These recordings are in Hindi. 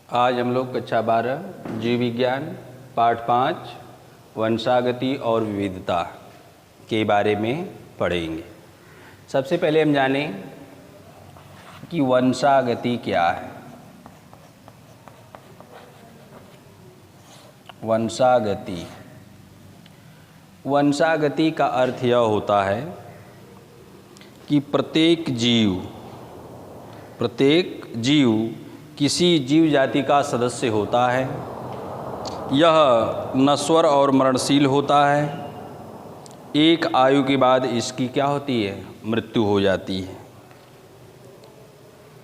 आज हम लोग कक्षा 12 जीव विज्ञान पाठ 5 वंशागति और विविधता के बारे में पढ़ेंगे। सबसे पहले हम जानें कि वंशागति क्या है। वंशागति का अर्थ यह होता है कि प्रत्येक जीव किसी जीव जाति का सदस्य होता है। यह नश्वर और मरणशील होता है। एक आयु के बाद इसकी क्या होती है? मृत्यु हो जाती है।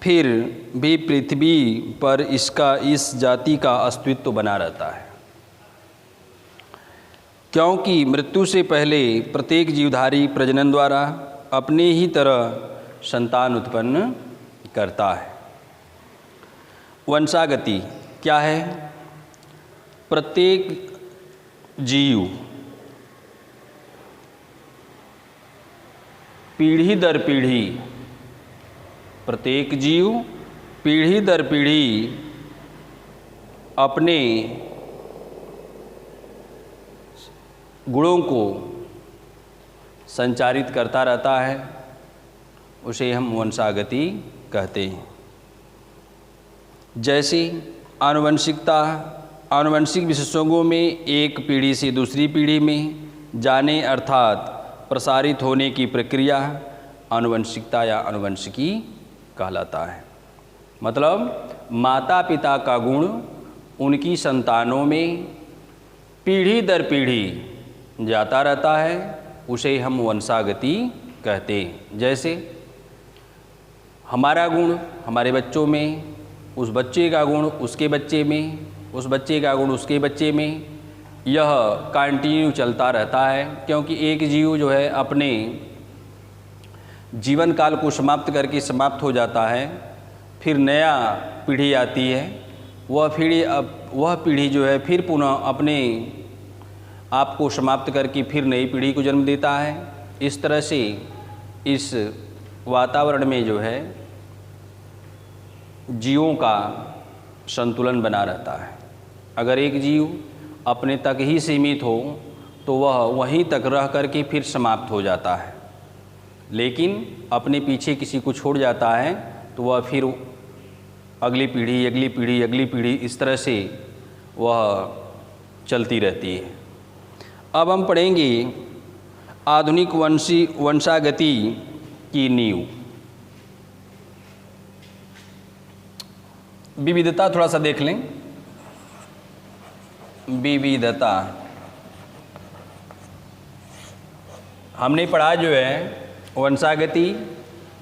फिर भी पृथ्वी पर इस जाति का अस्तित्व बना रहता है, क्योंकि मृत्यु से पहले प्रत्येक जीवधारी प्रजनन द्वारा अपने ही तरह संतान उत्पन्न करता है। वंशागति क्या है? प्रत्येक जीव पीढ़ी दर पीढ़ी अपने गुणों को संचारित करता रहता है। उसे हम वंशागति कहते हैं। जैसे आनुवंशिक विशेषज्ञों में एक पीढ़ी से दूसरी पीढ़ी में जाने अर्थात प्रसारित होने की प्रक्रिया आनुवंशिकता या आनुवंशिकी कहलाता है। मतलब माता पिता का गुण उनकी संतानों में पीढ़ी दर पीढ़ी जाता रहता है। उसे हम वंशागति कहते हैं। जैसे हमारा गुण हमारे बच्चों में, उस बच्चे का गुण उसके बच्चे में, उस बच्चे का गुण उसके बच्चे में, यह कंटिन्यू चलता रहता है। क्योंकि एक जीव जो है अपने जीवन काल को समाप्त करके समाप्त हो जाता है, फिर नया पीढ़ी आती है। वह पीढ़ी जो है फिर पुनः अपने आप को समाप्त करके फिर नई पीढ़ी को जन्म देता है। इस तरह से इस वातावरण में जो है जीवों का संतुलन बना रहता है। अगर एक जीव अपने तक ही सीमित हो तो वह वहीं तक रह करके फिर समाप्त हो जाता है, लेकिन अपने पीछे किसी को छोड़ जाता है तो वह फिर अगली पीढ़ी इस तरह से वह चलती रहती है। अब हम पढ़ेंगे आधुनिक वंशागति की नींव। विविधता थोड़ा सा देख लें। विविधता हमने पढ़ा जो है वंशागति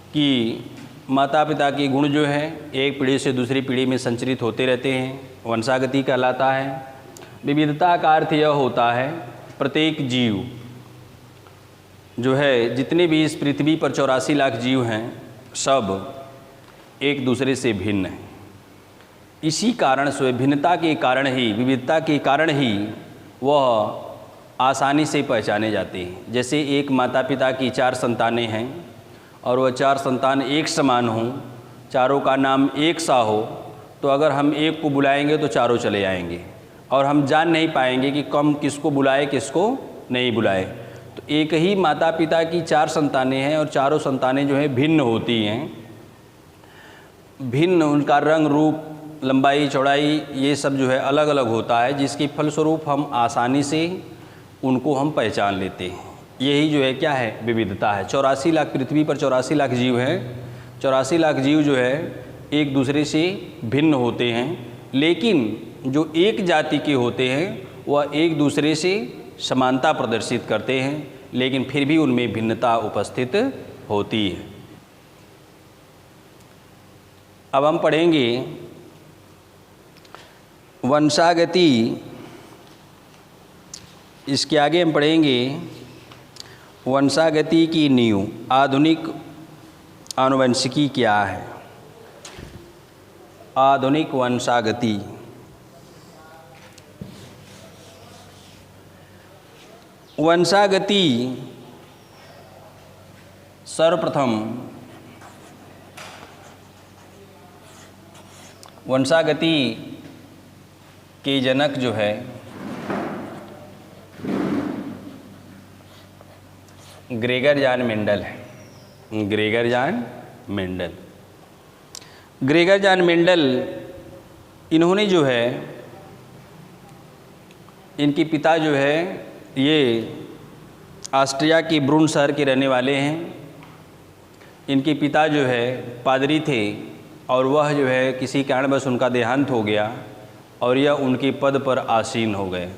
की माता पिता के गुण जो है एक पीढ़ी से दूसरी पीढ़ी में संचरित होते रहते हैं, वंशागति कहलाता है। विविधता का अर्थ यह होता है प्रत्येक जीव जो है, जितने भी इस पृथ्वी पर 84 लाख जीव हैं, सब एक दूसरे से भिन्न हैं। इसी कारण से भिन्नता के कारण ही, विविधता के कारण ही वह आसानी से पहचाने जाते हैं। जैसे एक माता पिता की 4 संतानें हैं और वह 4 संतान एक समान हों, चारों का नाम एक सा हो, तो अगर हम एक को बुलाएंगे तो चारों चले आएंगे और हम जान नहीं पाएंगे कि कम किसको बुलाए किसको नहीं बुलाए। तो एक ही माता पिता की 4 संतानें हैं और चारों संतानें जो हैं भिन्न होती हैं। भिन्न उनका रंग रूप लंबाई चौड़ाई ये सब जो है अलग अलग होता है, जिसके फलस्वरूप हम आसानी से उनको हम पहचान लेते हैं। यही जो है क्या है? विविधता है। 84 लाख पृथ्वी पर 84 लाख जीव हैं। 84 लाख जीव जो है एक दूसरे से भिन्न होते हैं, लेकिन जो एक जाति के होते हैं वह एक दूसरे से समानता प्रदर्शित करते हैं, लेकिन फिर भी उनमें भिन्नता उपस्थित होती है। अब हम पढ़ेंगे वंशागति। इसके आगे हम पढ़ेंगे वंशागति की नींव। आधुनिक आनुवंशिकी क्या है? आधुनिक वंशागति सर्वप्रथम वंशागति के जनक जो है ग्रेगर जान मेंडल है। ग्रेगर जान मेंडल, ग्रेगर जान मेंडल, इन्होंने जो है, इनके पिता जो है ये ऑस्ट्रिया के ब्रून शहर के रहने वाले हैं। इनके पिता जो है पादरी थे और वह जो है किसी कारणवश उनका देहांत हो गया और यह उनके पद पर आसीन हो गए।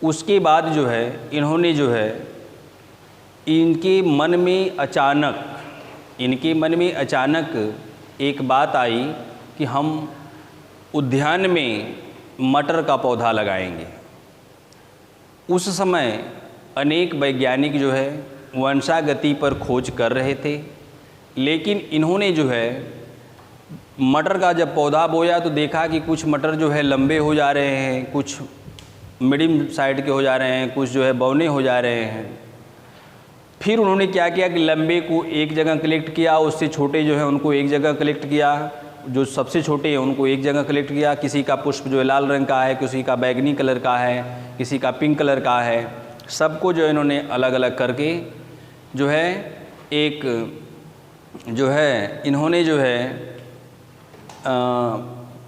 उसके बाद जो है इन्होंने जो है इनके मन में अचानक एक बात आई कि हम उद्यान में मटर का पौधा लगाएंगे। उस समय अनेक वैज्ञानिक जो है वंशागति पर खोज कर रहे थे, लेकिन इन्होंने जो है मटर का जब पौधा बोया तो देखा कि कुछ मटर जो है लंबे हो जा रहे हैं, कुछ मीडियम साइड के हो जा रहे हैं, कुछ जो है बौने हो जा रहे हैं। फिर उन्होंने क्या किया कि लंबे को एक जगह कलेक्ट किया, उससे छोटे जो है उनको एक जगह कलेक्ट किया, जो सबसे छोटे हैं उनको एक जगह कलेक्ट किया। किसी का पुष्प जो है लाल रंग का है, किसी का बैगनी कलर का है, किसी का पिंक कलर का है, सबको जो है इन्होंने अलग अलग करके जो है एक जो है इन्होंने जो है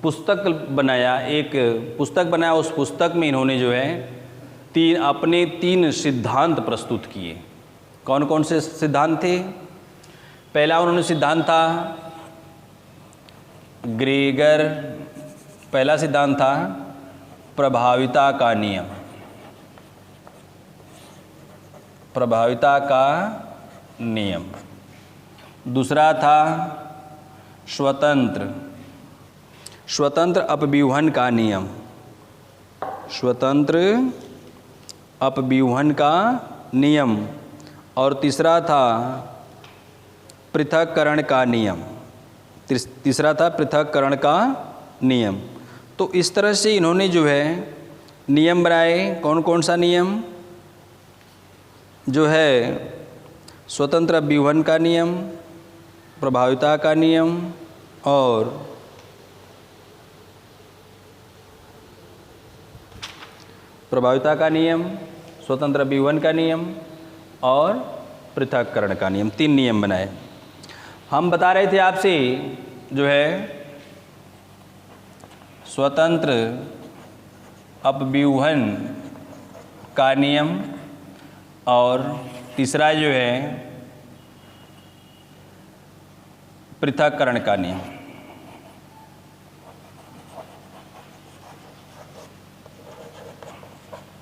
पुस्तक बनाया, एक पुस्तक बनाया। उस पुस्तक में इन्होंने जो है अपने 3 सिद्धांत प्रस्तुत किए। कौन कौन से सिद्धांत थे? पहला उन्होंने सिद्धांत था पहला सिद्धांत था प्रभाविता का नियम। प्रभाविता का नियम। दूसरा था स्वतंत्र अपव्यूहन का नियम। स्वतंत्र अपव्यूहन का नियम। और तीसरा था पृथक्करण का नियम। तीसरा था पृथक्करण का नियम। तो इस तरह से इन्होंने जो है नियम बनाए। कौन कौन सा नियम? जो है स्वतंत्र अपव्यूहन का नियम, प्रभाविता का नियम और प्रभाविता का नियम, स्वतंत्र अपव्यूहन का नियम और पृथक्करण का नियम। 3 नियम बनाए। हम बता रहे थे आपसे जो है स्वतंत्र अपव्यूहन का नियम और तीसरा जो है पृथक्करण का नियम।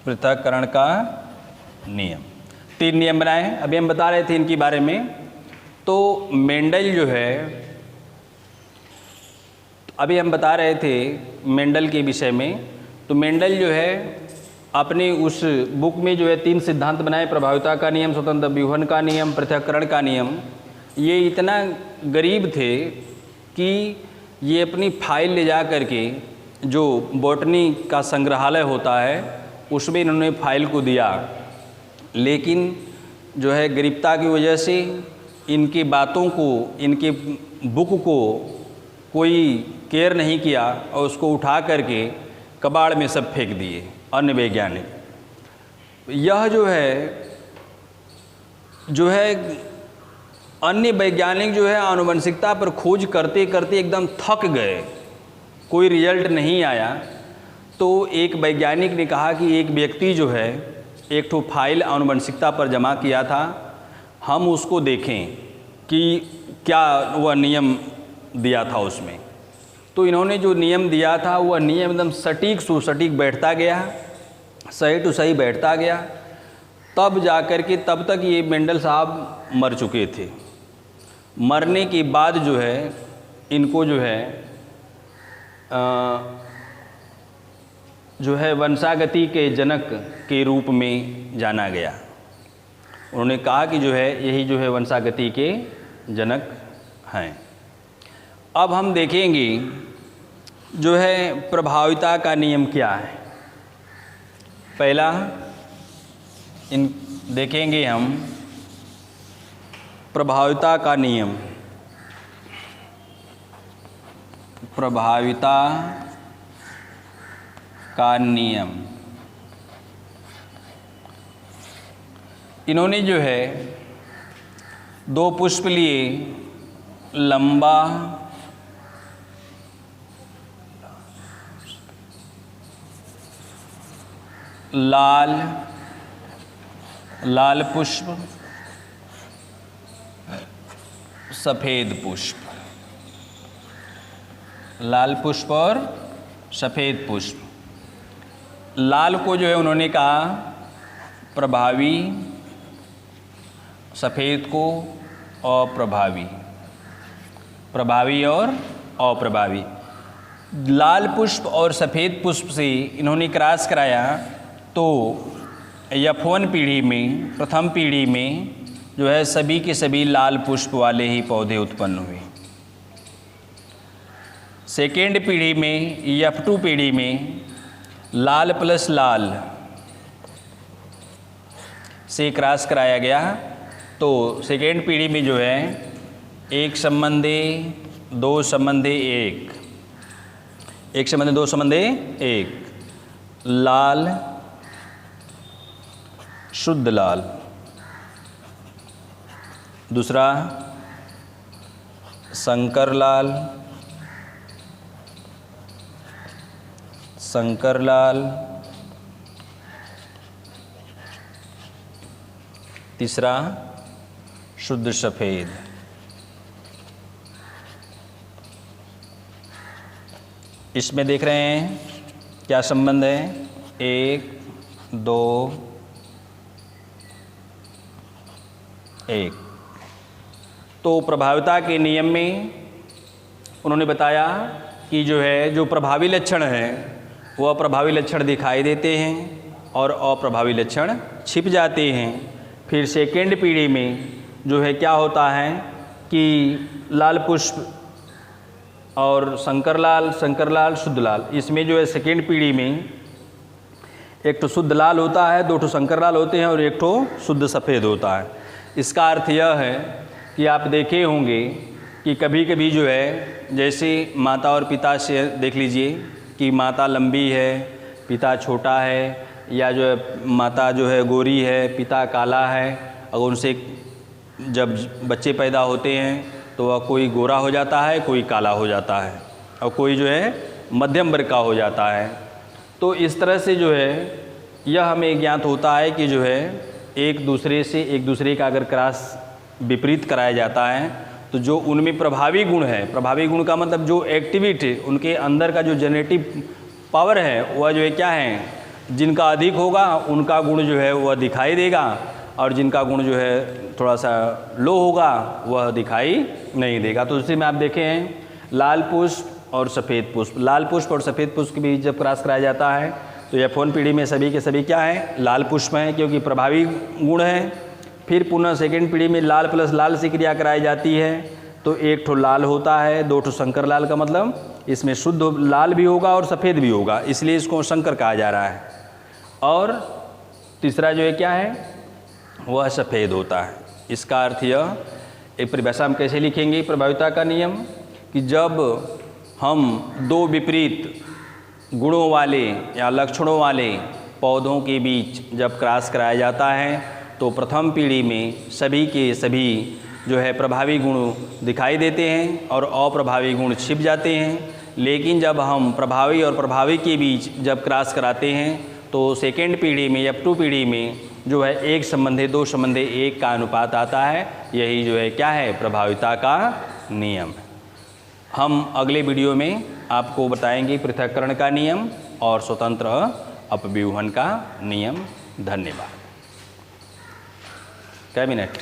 पृथक्करण का नियम। 3 नियम बनाए। अभी हम बता रहे थे इनके बारे में। तो मेंडल जो है, अभी हम बता रहे थे मेंडल के विषय में। तो मेंडल जो है अपने उस बुक में जो है 3 सिद्धांत बनाए, प्रभाविता का नियम, स्वतंत्र अपव्यूहन का नियम, पृथक्करण का नियम। ये इतना गरीब थे कि ये अपनी फाइल ले जा कर के जो बॉटनी का संग्रहालय होता है उसमें इन्होंने फाइल को दिया, लेकिन जो है गरीबता की वजह से इनकी बातों को, इनके बुक को कोई केयर नहीं किया और उसको उठा करके कबाड़ में सब फेंक दिए अन्य वैज्ञानिक। यह जो है अन्य वैज्ञानिक जो है आनुवंशिकता पर खोज करते करते एकदम थक गए, कोई रिजल्ट नहीं आया। तो एक वैज्ञानिक ने कहा कि एक व्यक्ति जो है एक ठो फाइल आनुवंशिकता पर जमा किया था, हम उसको देखें कि क्या वह नियम दिया था उसमें। तो इन्होंने जो नियम दिया था वह नियम एकदम सटीक सुसटीक बैठता गया, सही टू सही बैठता गया। तब जा कर के, तब तक ये मेंडल साहब मर चुके थे। मरने के बाद जो है इनको जो है वंशागति के जनक के रूप में जाना गया। उन्होंने कहा कि जो है यही जो है वंशागति के जनक हैं। अब हम देखेंगे जो है प्रभाविता का नियम क्या है। पहला देखेंगे हम प्रभाविता का नियम। प्रभाविता का नियम। इन्होंने जो है दो पुष्प लिए, लंबा लाल पुष्प, सफेद पुष्प, लाल पुष्प और सफेद पुष्प। लाल को जो है उन्होंने कहा प्रभावी, सफेद को अप्रभावी, प्रभावी और अप्रभावी। लाल पुष्प और सफ़ेद पुष्प से इन्होंने क्रॉस कराया तो F1 पीढ़ी में, प्रथम पीढ़ी में जो है सभी के सभी लाल पुष्प वाले ही पौधे उत्पन्न हुए। सेकेंड पीढ़ी में, F2 पीढ़ी में लाल प्लस लाल से क्रॉस कराया गया तो सेकेंड पीढ़ी में जो है एक संबंधी दो संबंधी एक संबंधी दो संबंधी एक, लाल शुद्ध लाल, दूसरा संकर लाल, संकर लाल, तीसरा शुद्ध सफ़ेद। इसमें देख रहे हैं क्या संबंध है, एक दो एक। तो प्रभाविता के नियम में उन्होंने बताया कि जो है जो प्रभावी लक्षण हैं वह प्रभावी लक्षण दिखाई देते हैं और अप्रभावी लक्षण छिप जाते हैं। फिर सेकेंड पीढ़ी में जो है क्या होता है कि लाल पुष्प और संकर लाल शुद्ध लाल, इसमें जो है सेकेंड पीढ़ी में एक तो शुद्ध लाल होता है, दो ठो संकर लाल होते हैं और एक ठो शुद्ध सफ़ेद होता है। इसका अर्थ यह है कि आप देखे होंगे कि कभी कभी जो है जैसे माता और पिता से देख लीजिए कि माता लंबी है, पिता छोटा है, या जो है माता जो है गोरी है, पिता काला है। अगर उनसे जब बच्चे पैदा होते हैं तो वह कोई गोरा हो जाता है, कोई काला हो जाता है और कोई जो है मध्यम वर्ग का हो जाता है। तो इस तरह से जो है यह हमें ज्ञात होता है कि जो है एक दूसरे का अगर क्रॉस विपरीत कराया जाता है तो जो उनमें प्रभावी गुण है, प्रभावी गुण का मतलब जो एक्टिविटी उनके अंदर का जो जेनेटिक पावर है वह जो है क्या है, जिनका अधिक होगा उनका गुण जो है वह दिखाई देगा और जिनका गुण जो है थोड़ा सा लो होगा वह दिखाई नहीं देगा। तो उसी में आप देखें हैं लाल पुष्प और सफ़ेद पुष्प, लाल पुष्प और सफ़ेद पुष्प के बीच जब क्रॉस कराया जाता है तो F1 पीढ़ी में सभी के सभी क्या हैं, लाल पुष्प हैं क्योंकि प्रभावी गुण है। फिर पुनः सेकेंड पीढ़ी में लाल प्लस लाल से क्रिया कराई जाती है तो एक ठो लाल होता है, दो ठो संकर लाल का मतलब इसमें शुद्ध लाल भी होगा और सफ़ेद भी होगा, इसलिए इसको संकर कहा जा रहा है। और तीसरा जो है क्या है, वह सफ़ेद होता है। इसका अर्थ यह, एक परिभाषा हम कैसे लिखेंगे प्रभाविता का नियम, कि जब हम दो विपरीत गुणों वाले या लक्षणों वाले पौधों के बीच जब क्रॉस कराया जाता है तो प्रथम पीढ़ी में सभी के सभी जो है प्रभावी गुण दिखाई देते हैं और अप्रभावी गुण छिप जाते हैं। लेकिन जब हम प्रभावी और प्रभावी के बीच जब क्रॉस कराते हैं तो सेकेंड पीढ़ी में F2 पीढ़ी में जो है एक संबंधी दो संबंधी एक का अनुपात आता है। यही जो है क्या है, प्रभाविता का नियम। हम अगले वीडियो में आपको बताएंगे पृथक्करण का नियम और स्वतंत्र अपव्यूहन का नियम। धन्यवाद। कैबिनेट।